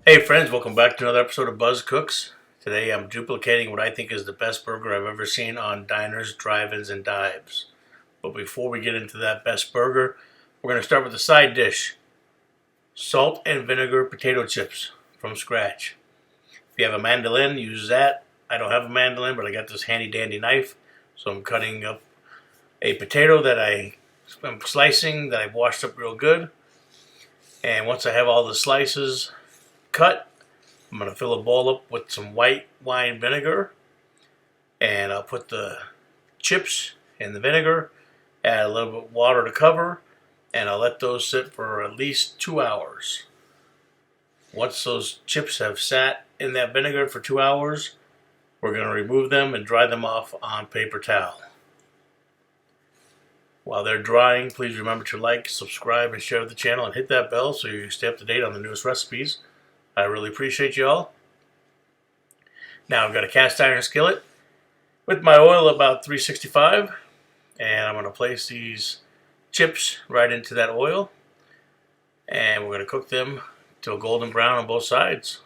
Hey friends, welcome back to another episode of Buzz Cooks. Today I'm duplicating what I think is the best burger I've ever seen on diners, drive-ins, and dives. But before we get into that best burger, we're going to start with the side dish. Salt and vinegar potato chips from scratch. If you have a mandolin, use that. I don't have a mandolin, but I got this handy dandy knife. So I'm cutting up a potato that I'm slicing, that I've washed up real good. And once I have all the slices cut, I'm going to fill a bowl up with some white wine vinegar, and I'll put the chips in the vinegar, add a little bit of water to cover, and I'll let those sit for at least 2 hours. Once those chips have sat in that vinegar for 2 hours, we're going to remove them and dry them off on paper towel. While they're drying, please remember to like, subscribe, and share the channel, and hit that bell so you stay up to date on the newest recipes. I really appreciate you all. Now I've got a cast iron skillet with my oil about 365, and I'm going to place these chips right into that oil, and we're going to cook them till golden brown on both sides.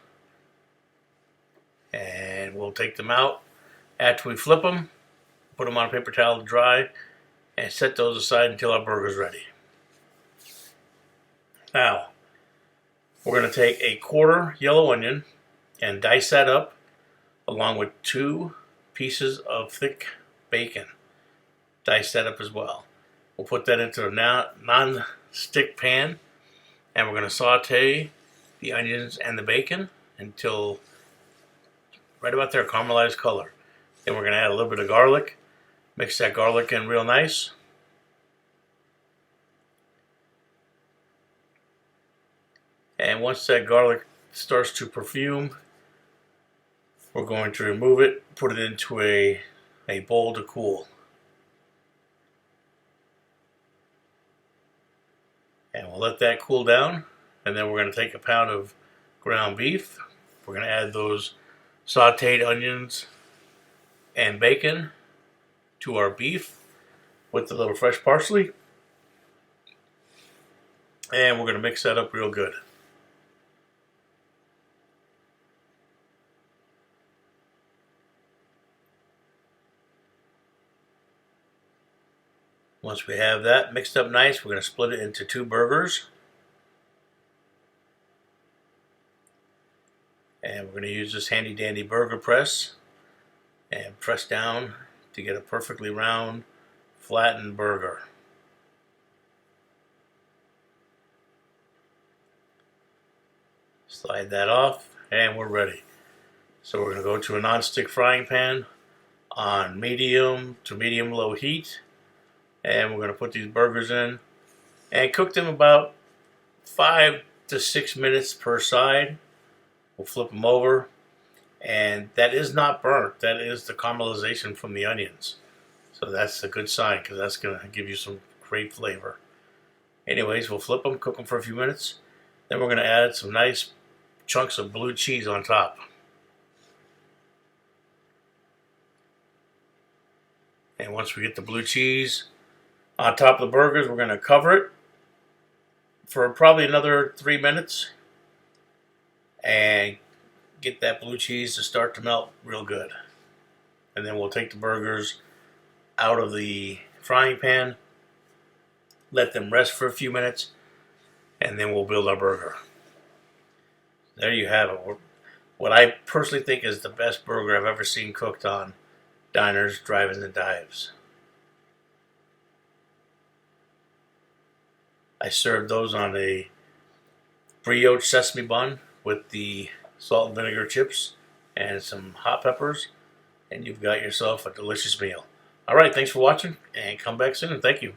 And we'll take them out after we flip them, put them on a paper towel to dry, and set those aside until our burger's ready. Now, we're going to take a quarter yellow onion and dice that up along with 2 pieces of thick bacon. Dice that up as well. We'll put that into a non-stick pan, and we're going to saute the onions and the bacon until right about their caramelized color. Then we're going to add a little bit of garlic. Mix that garlic in real nice. And once that garlic starts to perfume, we're going to remove it, put it into a bowl to cool. And we'll let that cool down, and then we're going to take a pound of ground beef. We're going to add those sauteed onions and bacon to our beef with a little fresh parsley. And we're going to mix that up real good. Once we have that mixed up nice, we're going to split it into 2 burgers. And we're going to use this handy dandy burger press and press down to get a perfectly round, flattened burger. Slide that off, and we're ready. So we're going to go to a non-stick frying pan on medium to medium-low heat. And we're going to put these burgers in and cook them about 5 to 6 minutes per side. We'll flip them over, and that is not burnt. That is the caramelization from the onions. So that's a good sign, because that's going to give you some great flavor. Anyways, we'll flip them, cook them for a few minutes. Then we're going to add some nice chunks of blue cheese on top. And once we get the blue cheese on top of the burgers, we're going to cover it for probably another 3 minutes and get that blue cheese to start to melt real good. And then we'll take the burgers out of the frying pan, let them rest for a few minutes, and then we'll build our burger. There you have it. What I personally think is the best burger I've ever seen cooked on diners, drive-ins, and dives. I served those on a brioche sesame bun with the salt and vinegar chips and some hot peppers, and you've got yourself a delicious meal. Alright, thanks for watching, and come back soon. Thank you.